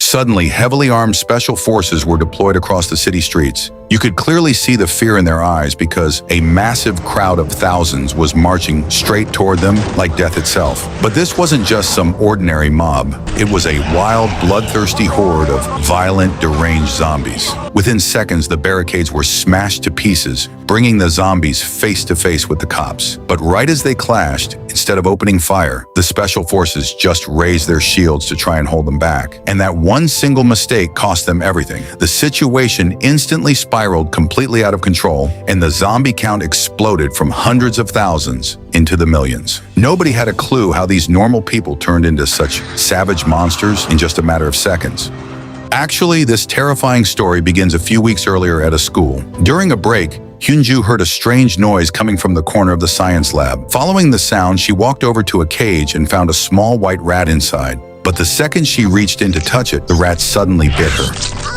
Suddenly, heavily armed special forces were deployed across the city streets. You could clearly see the fear in their eyes because a massive crowd of thousands was marching straight toward them like death itself. But this wasn't just some ordinary mob. It was a wild, bloodthirsty horde of violent, deranged zombies. Within seconds, the barricades were smashed to pieces, bringing the zombies face to face with the cops. But right as they clashed, instead of opening fire, the special forces just raised their shields to try and hold them back. And that one single mistake cost them everything. The situation instantly spiraled completely out of control, and the zombie count exploded from hundreds of thousands into the millions. Nobody had a clue how these normal people turned into such savage monsters in just a matter of seconds. Actually, this terrifying story begins a few weeks earlier at a school. During a break, Hyunju heard a strange noise coming from the corner of the science lab. Following the sound, she walked over to a cage and found a small white rat inside. But the second she reached in to touch it, the rat suddenly bit her.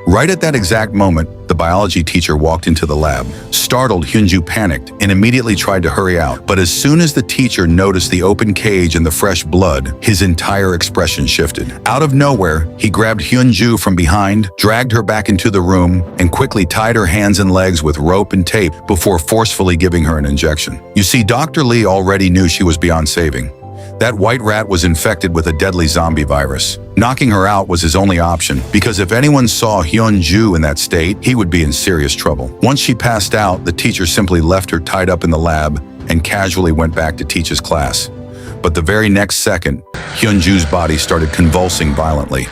Right at that exact moment, the biology teacher walked into the lab. Startled, Hyunju panicked and immediately tried to hurry out. But as soon as the teacher noticed the open cage and the fresh blood, his entire expression shifted. Out of nowhere, he grabbed Hyunju from behind, dragged her back into the room, and quickly tied her hands and legs with rope and tape before forcefully giving her an injection. You see, Dr. Lee already knew she was beyond saving. That white rat was infected with a deadly zombie virus. Knocking her out was his only option, because if anyone saw Hyunju in that state, he would be in serious trouble. Once she passed out, the teacher simply left her tied up in the lab and casually went back to teach his class. But the very next second, Hyunju's body started convulsing violently.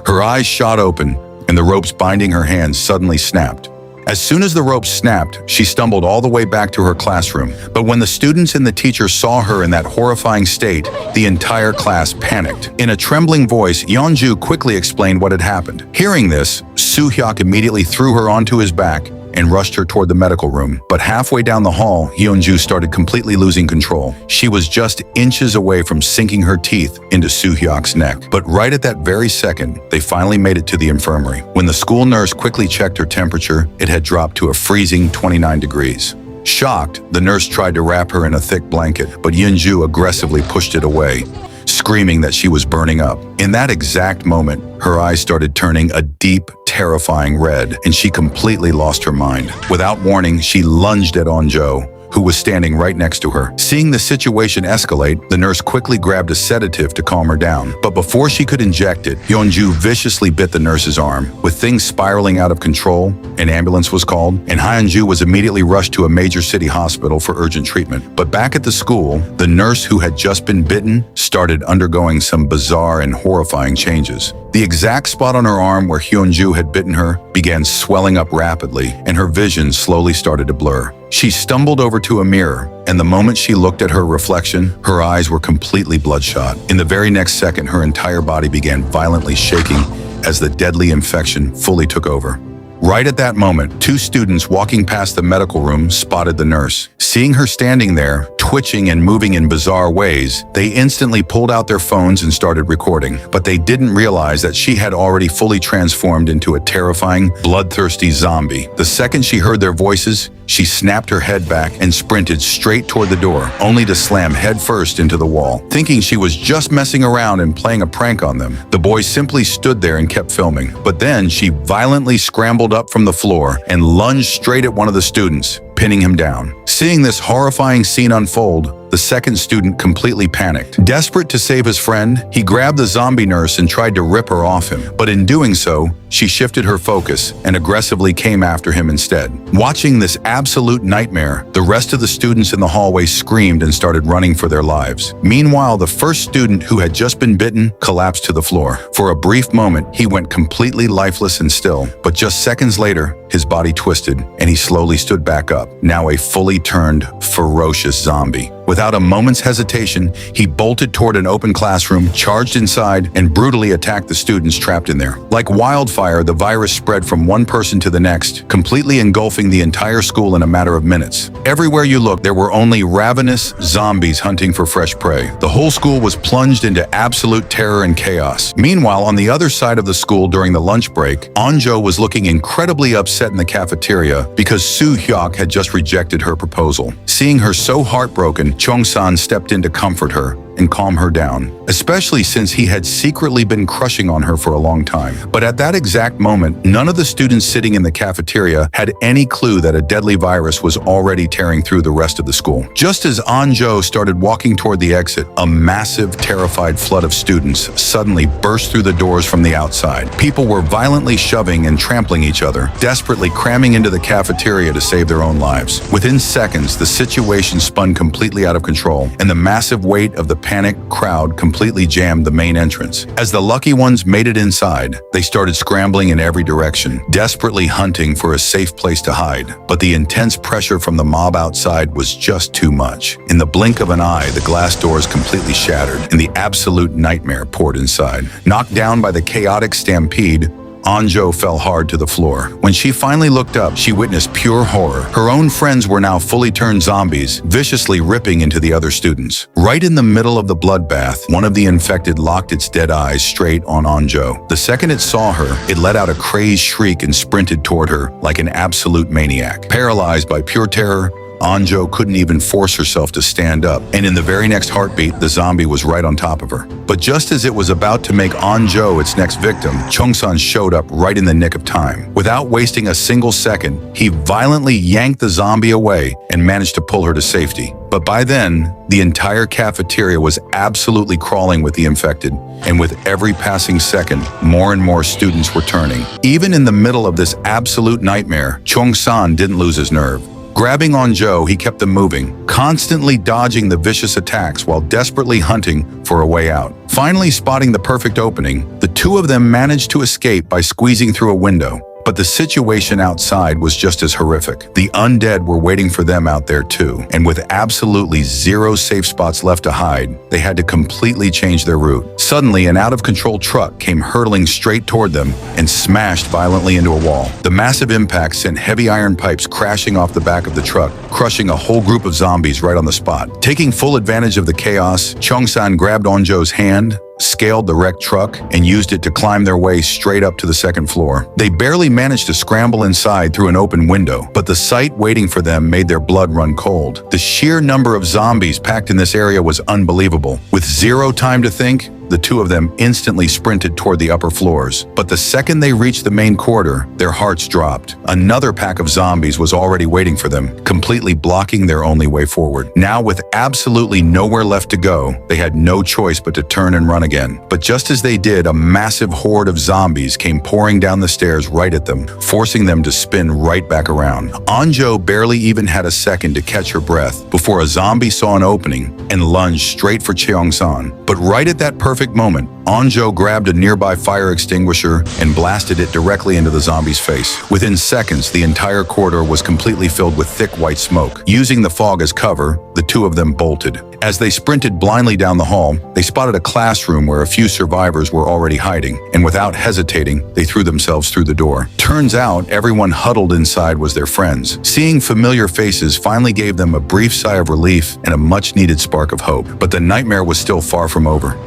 Her eyes shot open, and the ropes binding her hands suddenly snapped. As soon as the rope snapped, she stumbled all the way back to her classroom. But when the students and the teacher saw her in that horrifying state, the entire class panicked. In a trembling voice, Yeonju quickly explained what had happened. Hearing this, Soo-hyuk immediately threw her onto his back and rushed her toward the medical room. But halfway down the hall, Hyunju started completely losing control. She was just inches away from sinking her teeth into Soo-hyuk's neck. But right at that very second, they finally made it to the infirmary. When the school nurse quickly checked her temperature, it had dropped to a freezing 29 degrees. Shocked, the nurse tried to wrap her in a thick blanket, but Hyunju aggressively pushed it away, screaming that she was burning up. In that exact moment, her eyes started turning a deep, terrifying red, and she completely lost her mind. Without warning, she lunged at Onjo, who was standing right next to her. Seeing the situation escalate, the nurse quickly grabbed a sedative to calm her down. But before she could inject it, Hyunju viciously bit the nurse's arm. With things spiraling out of control, an ambulance was called, and Hyunju was immediately rushed to a major city hospital for urgent treatment. But back at the school, the nurse who had just been bitten started undergoing some bizarre and horrifying changes. The exact spot on her arm where Hyunju had bitten her began swelling up rapidly, and her vision slowly started to blur. She stumbled over to a mirror, and the moment she looked at her reflection, her eyes were completely bloodshot. In the very next second, her entire body began violently shaking as the deadly infection fully took over. Right at that moment, two students walking past the medical room spotted the nurse. Seeing her standing there, twitching and moving in bizarre ways, they instantly pulled out their phones and started recording. But they didn't realize that she had already fully transformed into a terrifying, bloodthirsty zombie. The second she heard their voices, she snapped her head back and sprinted straight toward the door, only to slam headfirst into the wall. Thinking she was just messing around and playing a prank on them, the boy simply stood there and kept filming. But then she violently scrambled up from the floor and lunged straight at one of the students, pinning him down. Seeing this horrifying scene unfold, the second student completely panicked. Desperate to save his friend, he grabbed the zombie nurse and tried to rip her off him. But in doing so, she shifted her focus and aggressively came after him instead. Watching this absolute nightmare, the rest of the students in the hallway screamed and started running for their lives. Meanwhile, the first student who had just been bitten collapsed to the floor. For a brief moment, he went completely lifeless and still. But just seconds later, his body twisted and he slowly stood back up, now a fully turned, ferocious zombie. Without a moment's hesitation, he bolted toward an open classroom, charged inside, and brutally attacked the students trapped in there. Like wildfire, the virus spread from one person to the next, completely engulfing the entire school in a matter of minutes. Everywhere you looked, there were only ravenous zombies hunting for fresh prey. The whole school was plunged into absolute terror and chaos. Meanwhile, on the other side of the school during the lunch break, Onjo was looking incredibly upset in the cafeteria because Soo-hyuk had just rejected her proposal. Seeing her so heartbroken, Chong-san stepped in to comfort her, and calm her down, especially since he had secretly been crushing on her for a long time. But at that exact moment, none of the students sitting in the cafeteria had any clue that a deadly virus was already tearing through the rest of the school. Just as Anjo started walking toward the exit, a massive, terrified flood of students suddenly burst through the doors from the outside. People were violently shoving and trampling each other, desperately cramming into the cafeteria to save their own lives. Within seconds, the situation spun completely out of control, and the massive weight of the panicked crowd completely jammed the main entrance. As the lucky ones made it inside, they started scrambling in every direction, desperately hunting for a safe place to hide. But the intense pressure from the mob outside was just too much. In the blink of an eye, the glass doors completely shattered, and the absolute nightmare poured inside. Knocked down by the chaotic stampede, Anjo fell hard to the floor. When she finally looked up, she witnessed pure horror. Her own friends were now fully turned zombies, viciously ripping into the other students. Right in the middle of the bloodbath, one of the infected locked its dead eyes straight on Anjo. The second it saw her, it let out a crazed shriek and sprinted toward her like an absolute maniac. Paralyzed by pure terror, Anjo couldn't even force herself to stand up, and in the very next heartbeat, the zombie was right on top of her. But just as it was about to make Anjo its next victim, Chongsan showed up right in the nick of time. Without wasting a single second, he violently yanked the zombie away and managed to pull her to safety. But by then, the entire cafeteria was absolutely crawling with the infected, and with every passing second, more and more students were turning. Even in the middle of this absolute nightmare, Chongsan didn't lose his nerve. Grabbing Anjo, he kept them moving, constantly dodging the vicious attacks while desperately hunting for a way out. Finally spotting the perfect opening, the two of them managed to escape by squeezing through a window. But the situation outside was just as horrific. The undead were waiting for them out there too, and with absolutely zero safe spots left to hide, they had to completely change their route. Suddenly, an out-of-control truck came hurtling straight toward them and smashed violently into a wall. The massive impact sent heavy iron pipes crashing off the back of the truck, crushing a whole group of zombies right on the spot. Taking full advantage of the chaos, Chongsan grabbed Anjo's hand, scaled the wrecked truck, and used it to climb their way straight up to the second floor. They barely managed to scramble inside through an open window, but the sight waiting for them made their blood run cold. The sheer number of zombies packed in this area was unbelievable. With zero time to think, the two of them instantly sprinted toward the upper floors. But the second they reached the main corridor, their hearts dropped. Another pack of zombies was already waiting for them, completely blocking their only way forward. Now, with absolutely nowhere left to go, they had no choice but to turn and run again. But just as they did, a massive horde of zombies came pouring down the stairs right at them, forcing them to spin right back around. Anjo barely even had a second to catch her breath before a zombie saw an opening and lunged straight for Cheong-san. But right at that perfect moment, Anjo grabbed a nearby fire extinguisher and blasted it directly into the zombie's face. Within seconds, the entire corridor was completely filled with thick white smoke. Using the fog as cover, the two of them bolted. As they sprinted blindly down the hall, they spotted a classroom where a few survivors were already hiding, and without hesitating, they threw themselves through the door. Turns out, everyone huddled inside was their friends. Seeing familiar faces finally gave them a brief sigh of relief and a much-needed spark of hope. But the nightmare was still far from over.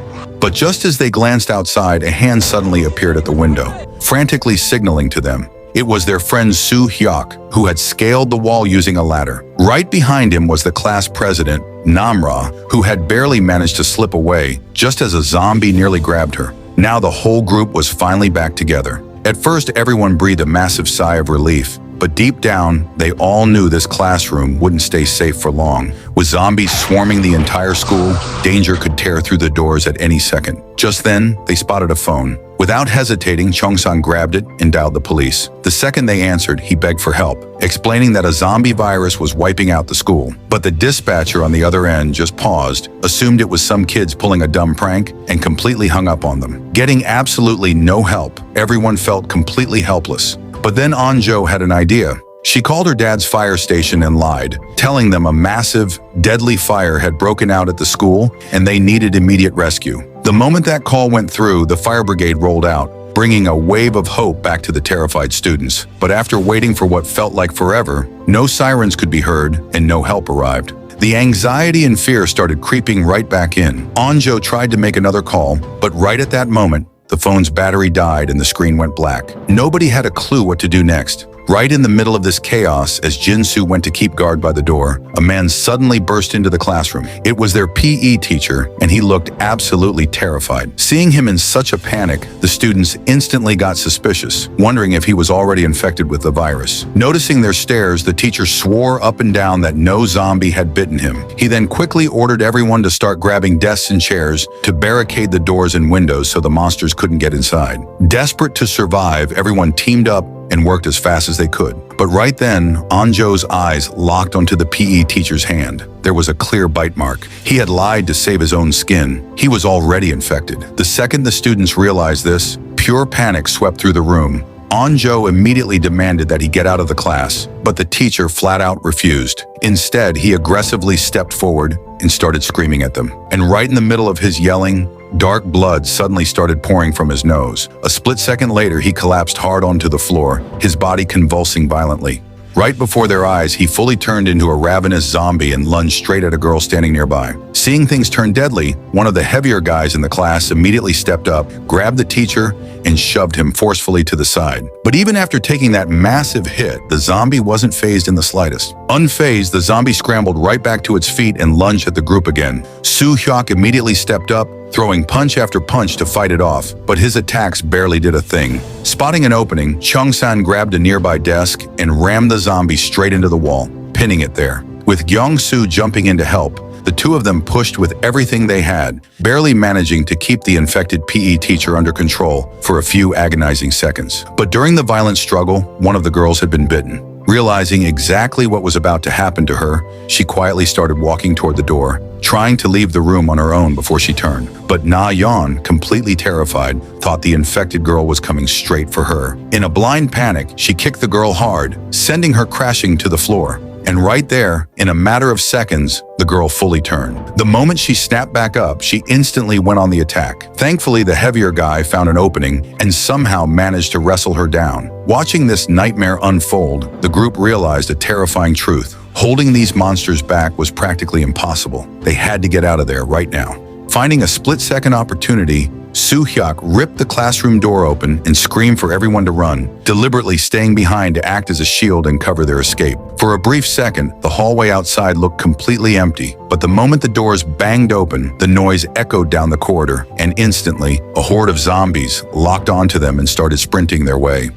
But just as they glanced outside, a hand suddenly appeared at the window, frantically signaling to them. It was their friend Soo Hyuk, who had scaled the wall using a ladder. Right behind him was the class president, Namra, who had barely managed to slip away just as a zombie nearly grabbed her. Now the whole group was finally back together. At first, everyone breathed a massive sigh of relief, but deep down, they all knew this classroom wouldn't stay safe for long. With zombies swarming the entire school, danger could tear through the doors at any second. Just then, they spotted a phone. Without hesitating, Chongsan grabbed it and dialed the police. The second they answered, he begged for help, explaining that a zombie virus was wiping out the school. But the dispatcher on the other end just paused, assumed it was some kids pulling a dumb prank, and completely hung up on them. Getting absolutely no help, everyone felt completely helpless. But then Anjo had an idea. She called her dad's fire station and lied, telling them a massive, deadly fire had broken out at the school and they needed immediate rescue. The moment that call went through, the fire brigade rolled out, bringing a wave of hope back to the terrified students. But after waiting for what felt like forever, no sirens could be heard and no help arrived. The anxiety and fear started creeping right back in. Anjo tried to make another call, but right at that moment, the phone's battery died and the screen went black. Nobody had a clue what to do next. Right in the middle of this chaos, as Jinsu went to keep guard by the door, a man suddenly burst into the classroom. It was their PE teacher, and he looked absolutely terrified. Seeing him in such a panic, the students instantly got suspicious, wondering if he was already infected with the virus. Noticing their stares, the teacher swore up and down that no zombie had bitten him. He then quickly ordered everyone to start grabbing desks and chairs to barricade the doors and windows so the monsters couldn't get inside. Desperate to survive, everyone teamed up and worked as fast as they could. But right then, Anjo's eyes locked onto the PE teacher's hand. There was a clear bite mark. He had lied to save his own skin. He was already infected. The second the students realized this, pure panic swept through the room. Anjo immediately demanded that he get out of the class, but the teacher flat out refused. Instead, he aggressively stepped forward and started screaming at them. And right in the middle of his yelling, dark blood suddenly started pouring from his nose. A split second later, he collapsed hard onto the floor, his body convulsing violently. Right before their eyes, he fully turned into a ravenous zombie and lunged straight at a girl standing nearby. Seeing things turn deadly, one of the heavier guys in the class immediately stepped up, grabbed the teacher, and shoved him forcefully to the side. But even after taking that massive hit, the zombie wasn't fazed in the slightest. Unfazed, the zombie scrambled right back to its feet and lunged at the group again. Soo-hyuk immediately stepped up, throwing punch after punch to fight it off, but his attacks barely did a thing. Spotting an opening, Chung-san grabbed a nearby desk and rammed the zombie straight into the wall, pinning it there. With Gyeong-soo jumping in to help, the two of them pushed with everything they had, barely managing to keep the infected PE teacher under control for a few agonizing seconds. But during the violent struggle, one of the girls had been bitten. Realizing exactly what was about to happen to her, she quietly started walking toward the door, trying to leave the room on her own before she turned. But Na-yeon, completely terrified, thought the infected girl was coming straight for her. In a blind panic, she kicked the girl hard, sending her crashing to the floor. And right there, in a matter of seconds, the girl fully turned. The moment she snapped back up, she instantly went on the attack. Thankfully, the heavier guy found an opening and somehow managed to wrestle her down. Watching this nightmare unfold, the group realized a terrifying truth. Holding these monsters back was practically impossible. They had to get out of there right now. Finding a split-second opportunity, Soo-hyuk ripped the classroom door open and screamed for everyone to run, deliberately staying behind to act as a shield and cover their escape. For a brief second, the hallway outside looked completely empty, but the moment the doors banged open, the noise echoed down the corridor, and instantly, a horde of zombies locked onto them and started sprinting their way.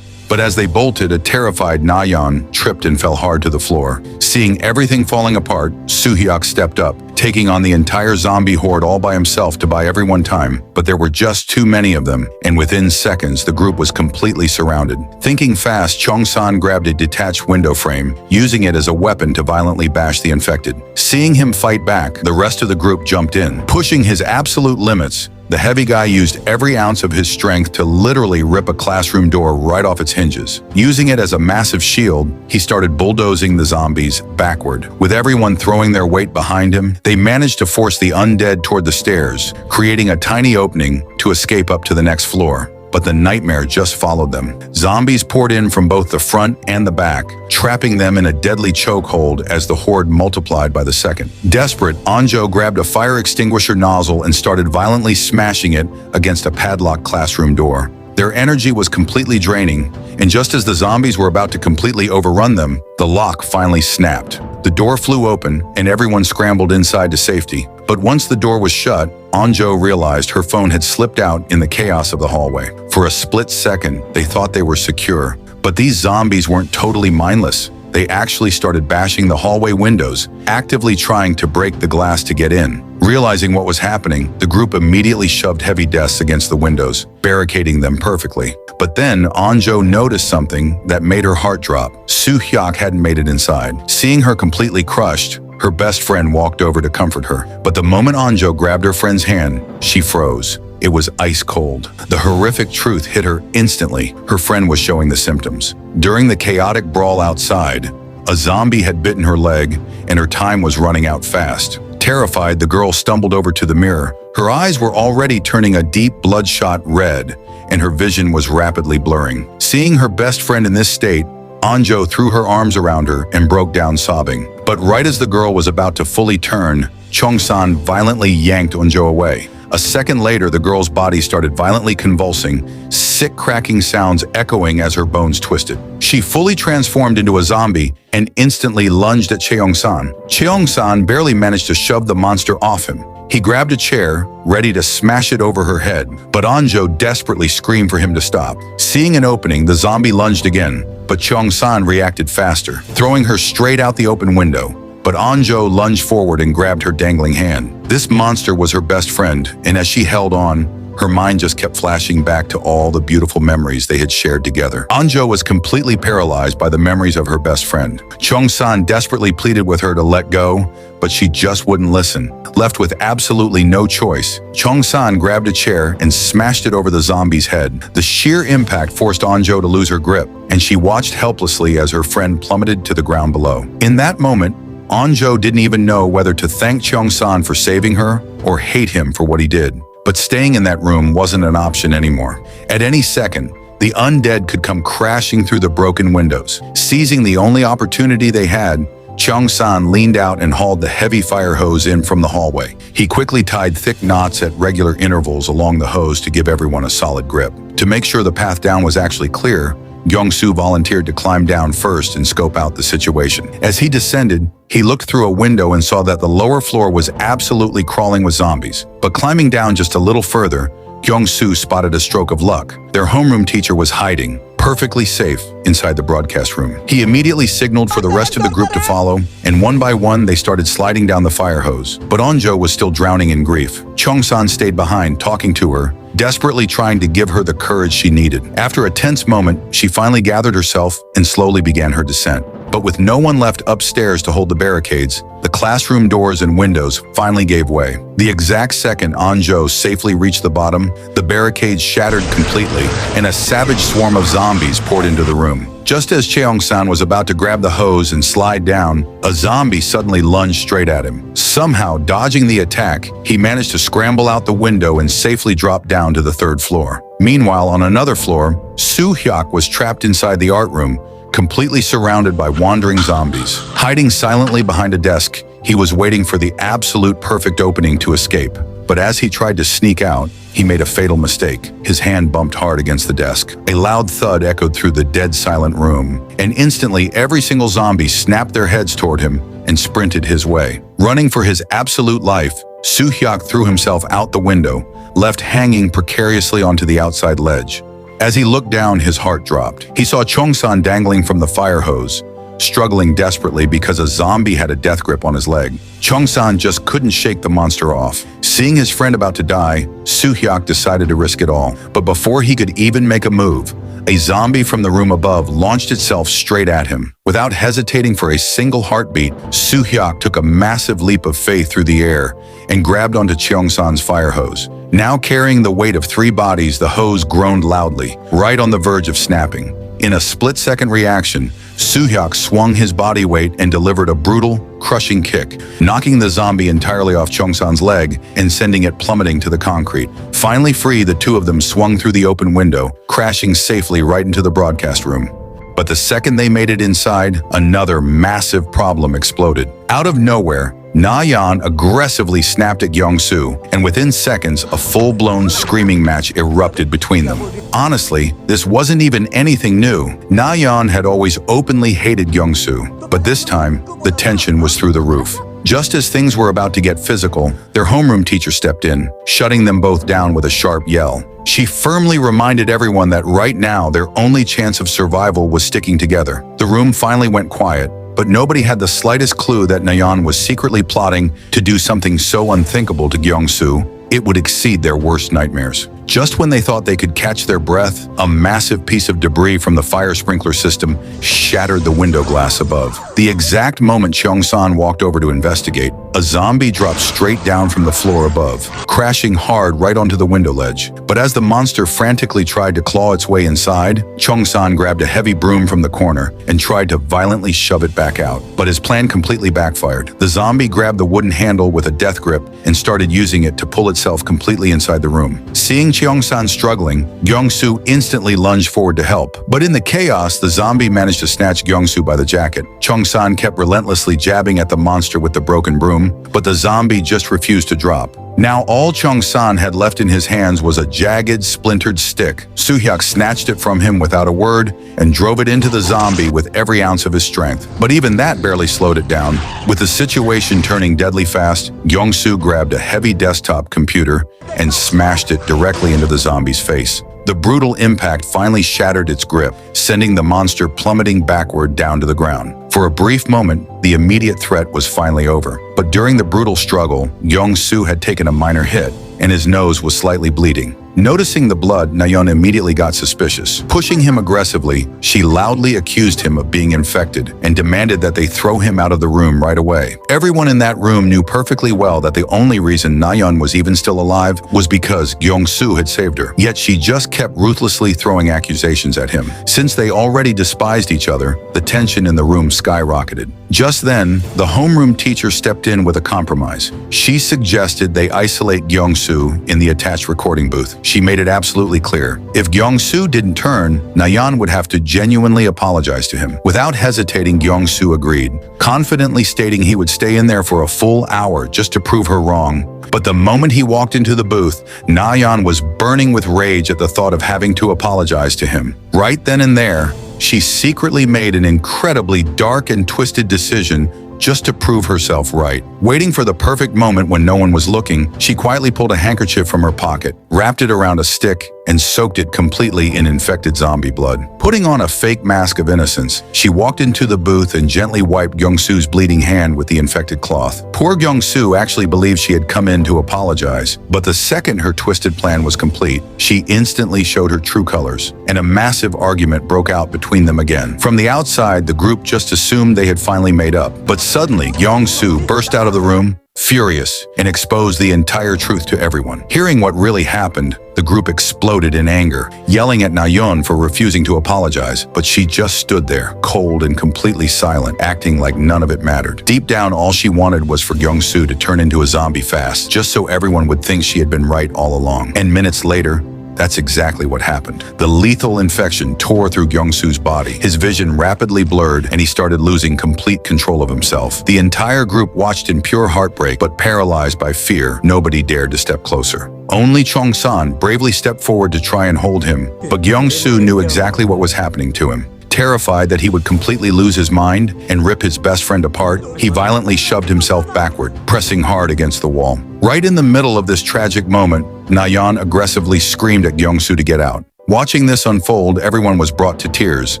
But as they bolted, a terrified Na-yeon tripped and fell hard to the floor. Seeing everything falling apart, Soo-hyuk stepped up, taking on the entire zombie horde all by himself to buy everyone time. But there were just too many of them, and within seconds, the group was completely surrounded. Thinking fast, Chung-san grabbed a detached window frame, using it as a weapon to violently bash the infected. Seeing him fight back, the rest of the group jumped in, pushing his absolute limits. The heavy guy used every ounce of his strength to literally rip a classroom door right off its hinges. Using it as a massive shield, he started bulldozing the zombies backward. With everyone throwing their weight behind him, they managed to force the undead toward the stairs, creating a tiny opening to escape up to the next floor. But the nightmare just followed them. Zombies poured in from both the front and the back, trapping them in a deadly chokehold as the horde multiplied by the second. Desperate, Anjo grabbed a fire extinguisher nozzle and started violently smashing it against a padlocked classroom door. Their energy was completely draining, and just as the zombies were about to completely overrun them, the lock finally snapped. The door flew open, and everyone scrambled inside to safety. But once the door was shut, Anjo realized her phone had slipped out in the chaos of the hallway. For a split second, they thought they were secure. But these zombies weren't totally mindless. They actually started bashing the hallway windows, actively trying to break the glass to get in. Realizing what was happening, the group immediately shoved heavy desks against the windows, barricading them perfectly. But then Anjo noticed something that made her heart drop. Soo-hyuk hadn't made it inside. Seeing her completely crushed, her best friend walked over to comfort her. But the moment Anjo grabbed her friend's hand, she froze. It was ice cold. The horrific truth hit her instantly. Her friend was showing the symptoms. During the chaotic brawl outside, a zombie had bitten her leg, and her time was running out fast. Terrified, the girl stumbled over to the mirror. Her eyes were already turning a deep bloodshot red, and her vision was rapidly blurring. Seeing her best friend in this state, Anjo threw her arms around her and broke down sobbing. But right as the girl was about to fully turn, Chung-san violently yanked Anjo away. A second later, the girl's body started violently convulsing, sick cracking sounds echoing as her bones twisted. She fully transformed into a zombie and instantly lunged at Cheong-san. Cheong-san barely managed to shove the monster off him. He grabbed a chair, ready to smash it over her head, but Anjo desperately screamed for him to stop. Seeing an opening, the zombie lunged again, but Cheong-san reacted faster, throwing her straight out the open window. But Anjo lunged forward and grabbed her dangling hand. This monster was her best friend, and as she held on, her mind just kept flashing back to all the beautiful memories they had shared together. Anjo was completely paralyzed by the memories of her best friend. Cheong-san desperately pleaded with her to let go, but she just wouldn't listen. Left with absolutely no choice, Cheong-san grabbed a chair and smashed it over the zombie's head. The sheer impact forced Anjo to lose her grip, and she watched helplessly as her friend plummeted to the ground below. In that moment, Anjo didn't even know whether to thank Cheong-san for saving her or hate him for what he did. But staying in that room wasn't an option anymore. At any second, the undead could come crashing through the broken windows. Seizing the only opportunity they had, Cheong-san leaned out and hauled the heavy fire hose in from the hallway. He quickly tied thick knots at regular intervals along the hose to give everyone a solid grip. To make sure the path down was actually clear, Gyeong-soo volunteered to climb down first and scope out the situation. As he descended, he looked through a window and saw that the lower floor was absolutely crawling with zombies. But climbing down just a little further, Gyeong-soo spotted a stroke of luck. Their homeroom teacher was hiding, perfectly safe, inside the broadcast room. He immediately signaled for the rest of the group to follow, and one by one they started sliding down the fire hose. But Anjo was still drowning in grief. Cheong-san stayed behind, talking to her, desperately trying to give her the courage she needed. After a tense moment, she finally gathered herself and slowly began her descent. But with no one left upstairs to hold the barricades, the classroom doors and windows finally gave way. The exact second Anjo safely reached the bottom, the barricades shattered completely, and a savage swarm of zombies poured into the room. Just as Cheong-san was about to grab the hose and slide down, a zombie suddenly lunged straight at him. Somehow, dodging the attack, he managed to scramble out the window and safely drop down to the third floor. Meanwhile, on another floor, Soo-hyuk was trapped inside the art room, completely surrounded by wandering zombies. Hiding silently behind a desk, he was waiting for the absolute perfect opening to escape. But as he tried to sneak out, he made a fatal mistake. His hand bumped hard against the desk. A loud thud echoed through the dead silent room, and instantly every single zombie snapped their heads toward him and sprinted his way. Running for his absolute life, Soo-hyuk threw himself out the window, left hanging precariously onto the outside ledge. As he looked down, his heart dropped. He saw Cheong-san dangling from the fire hose, struggling desperately because a zombie had a death grip on his leg. Cheong-san just couldn't shake the monster off. Seeing his friend about to die, Soo-hyuk decided to risk it all. But before he could even make a move, a zombie from the room above launched itself straight at him. Without hesitating for a single heartbeat, Soo-hyuk took a massive leap of faith through the air and grabbed onto Cheong-san's fire hose. Now carrying the weight of 3 bodies, the hose groaned loudly, right on the verge of snapping. In a split-second reaction, Soo-hyuk swung his body weight and delivered a brutal, crushing kick, knocking the zombie entirely off Cheong-san's leg and sending it plummeting to the concrete. Finally free, the two of them swung through the open window, crashing safely right into the broadcast room. But the second they made it inside, another massive problem exploded. Out of nowhere, Na-yeon aggressively snapped at Gyeong-soo, and within seconds, a full-blown screaming match erupted between them. Honestly, this wasn't even anything new. Na-yeon had always openly hated Gyeong-soo, but this time, the tension was through the roof. Just as things were about to get physical, their homeroom teacher stepped in, shutting them both down with a sharp yell. She firmly reminded everyone that right now, their only chance of survival was sticking together. The room finally went quiet, but nobody had the slightest clue that Na-yeon was secretly plotting to do something so unthinkable to Gyeong-soo, it would exceed their worst nightmares. Just when they thought they could catch their breath, a massive piece of debris from the fire sprinkler system shattered the window glass above. The exact moment Cheong-san walked over to investigate, a zombie dropped straight down from the floor above, crashing hard right onto the window ledge. But as the monster frantically tried to claw its way inside, Cheong-san grabbed a heavy broom from the corner and tried to violently shove it back out. But his plan completely backfired. The zombie grabbed the wooden handle with a death grip and started using it to pull itself completely inside the room. Seeing Cheong-san struggling, Gyeong-soo instantly lunged forward to help. But in the chaos, the zombie managed to snatch Gyeong-soo by the jacket. Cheong-san kept relentlessly jabbing at the monster with the broken broom, but the zombie just refused to drop. Now all Cheong-san had left in his hands was a jagged, splintered stick. Soo-hyuk snatched it from him without a word and drove it into the zombie with every ounce of his strength. But even that barely slowed it down. With the situation turning deadly fast, Gyeong-soo grabbed a heavy desktop computer and smashed it directly into the zombie's face. The brutal impact finally shattered its grip, sending the monster plummeting backward down to the ground. For a brief moment, the immediate threat was finally over. But during the brutal struggle, Gyeong-soo had taken a minor hit, and his nose was slightly bleeding. Noticing the blood, Na-yeon immediately got suspicious. Pushing him aggressively, she loudly accused him of being infected and demanded that they throw him out of the room right away. Everyone in that room knew perfectly well that the only reason Na-yeon was even still alive was because Gyeong-soo had saved her. Yet she just kept ruthlessly throwing accusations at him. Since they already despised each other, the tension in the room skyrocketed. Just then, the homeroom teacher stepped in with a compromise. She suggested they isolate Gyeong-soo in the attached recording booth. She made it absolutely clear. If Gyeong-soo didn't turn, Na-yeon would have to genuinely apologize to him. Without hesitating, Gyeong-soo agreed, confidently stating he would stay in there for a full hour just to prove her wrong. But the moment he walked into the booth, Na-yeon was burning with rage at the thought of having to apologize to him. Right then and there, she secretly made an incredibly dark and twisted decision just to prove herself right. Waiting for the perfect moment when no one was looking, she quietly pulled a handkerchief from her pocket, wrapped it around a stick, and soaked it completely in infected zombie blood. Putting on a fake mask of innocence, she walked into the booth and gently wiped Gyeong-soo's bleeding hand with the infected cloth. Poor Gyeong-soo actually believed she had come in to apologize, but the second her twisted plan was complete, she instantly showed her true colors, and a massive argument broke out between them again. From the outside, the group just assumed they had finally made up, but suddenly Gyeong-soo burst out of the room, furious, and exposed the entire truth to everyone. Hearing what really happened, the group exploded in anger, yelling at Na-yeon for refusing to apologize, but she just stood there, cold and completely silent, acting like none of it mattered. Deep down, all she wanted was for Gyeong-soo to turn into a zombie fast, just so everyone would think she had been right all along. And minutes later, that's exactly what happened. The lethal infection tore through Gyeong-soo's body. His vision rapidly blurred, and he started losing complete control of himself. The entire group watched in pure heartbreak, but paralyzed by fear, nobody dared to step closer. Only Cheong-san bravely stepped forward to try and hold him, but Gyeong-soo knew exactly what was happening to him. Terrified that he would completely lose his mind and rip his best friend apart, he violently shoved himself backward, pressing hard against the wall. Right in the middle of this tragic moment, Na-yeon aggressively screamed at Gyeong-soo to get out. Watching this unfold, everyone was brought to tears,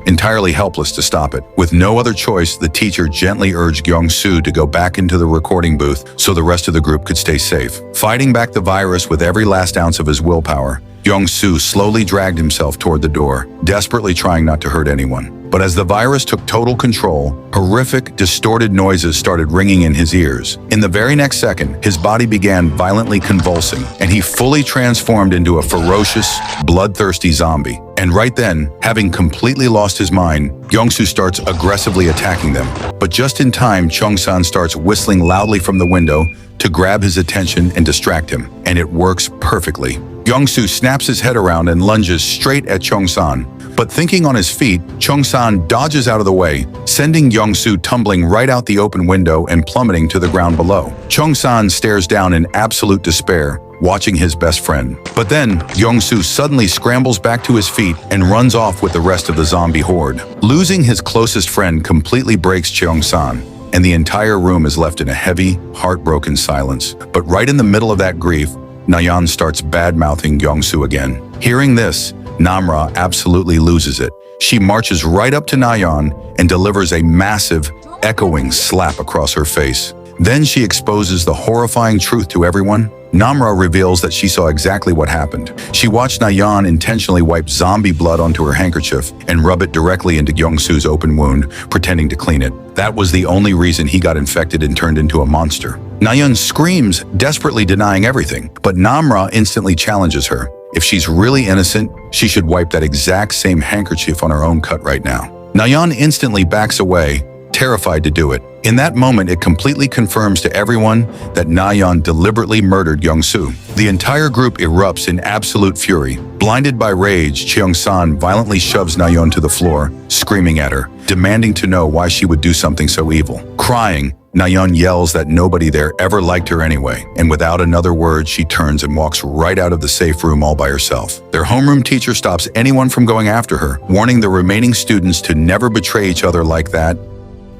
entirely helpless to stop it. With no other choice, the teacher gently urged Gyeong-soo to go back into the recording booth so the rest of the group could stay safe. Fighting back the virus with every last ounce of his willpower, Gyeong-soo slowly dragged himself toward the door, desperately trying not to hurt anyone. But as the virus took total control, horrific, distorted noises started ringing in his ears. In the very next second, his body began violently convulsing, and he fully transformed into a ferocious, bloodthirsty zombie. And right then, having completely lost his mind, Gyeong-soo starts aggressively attacking them. But just in time, Cheong-san starts whistling loudly from the window to grab his attention and distract him, and it works perfectly. Gyeong-soo snaps his head around and lunges straight at Cheong-san. But thinking on his feet, Cheong-san dodges out of the way, sending Gyeong-soo tumbling right out the open window and plummeting to the ground below. Cheong-san stares down in absolute despair, watching his best friend. But then, Gyeong-soo suddenly scrambles back to his feet and runs off with the rest of the zombie horde. Losing his closest friend completely breaks Cheong-san, and the entire room is left in a heavy, heartbroken silence. But right in the middle of that grief, Na-yeon starts bad-mouthing Gyeong-soo again. Hearing this, Namra absolutely loses it. She marches right up to Na-yeon and delivers a massive, echoing slap across her face. Then she exposes the horrifying truth to everyone. Namra reveals that she saw exactly what happened. She watched Na-yeon intentionally wipe zombie blood onto her handkerchief and rub it directly into Gyeong-soo's open wound, pretending to clean it. That was the only reason he got infected and turned into a monster. Na-yeon screams, desperately denying everything, but Namra instantly challenges her. If she's really innocent, she should wipe that exact same handkerchief on her own cut right now. Na-yeon instantly backs away, terrified to do it. In that moment, it completely confirms to everyone that Na-yeon deliberately murdered Gyeong-soo. The entire group erupts in absolute fury. Blinded by rage, Cheong-san violently shoves Na-yeon to the floor, screaming at her, demanding to know why she would do something so evil. Crying, Nayeon yells that nobody there ever liked her anyway, and without another word, she turns and walks right out of the safe room all by herself. Their homeroom teacher stops anyone from going after her, warning the remaining students to never betray each other like that,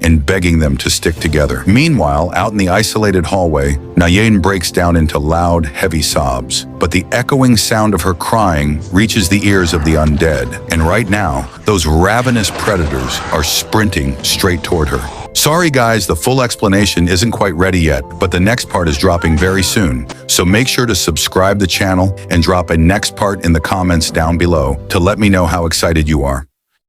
and begging them to stick together. Meanwhile, out in the isolated hallway, Nayeon breaks down into loud, heavy sobs. But the echoing sound of her crying reaches the ears of the undead, and right now, those ravenous predators are sprinting straight toward her. Sorry guys, the full explanation isn't quite ready yet, but the next part is dropping very soon. So make sure to subscribe the channel and drop a next part in the comments down below to let me know how excited you are.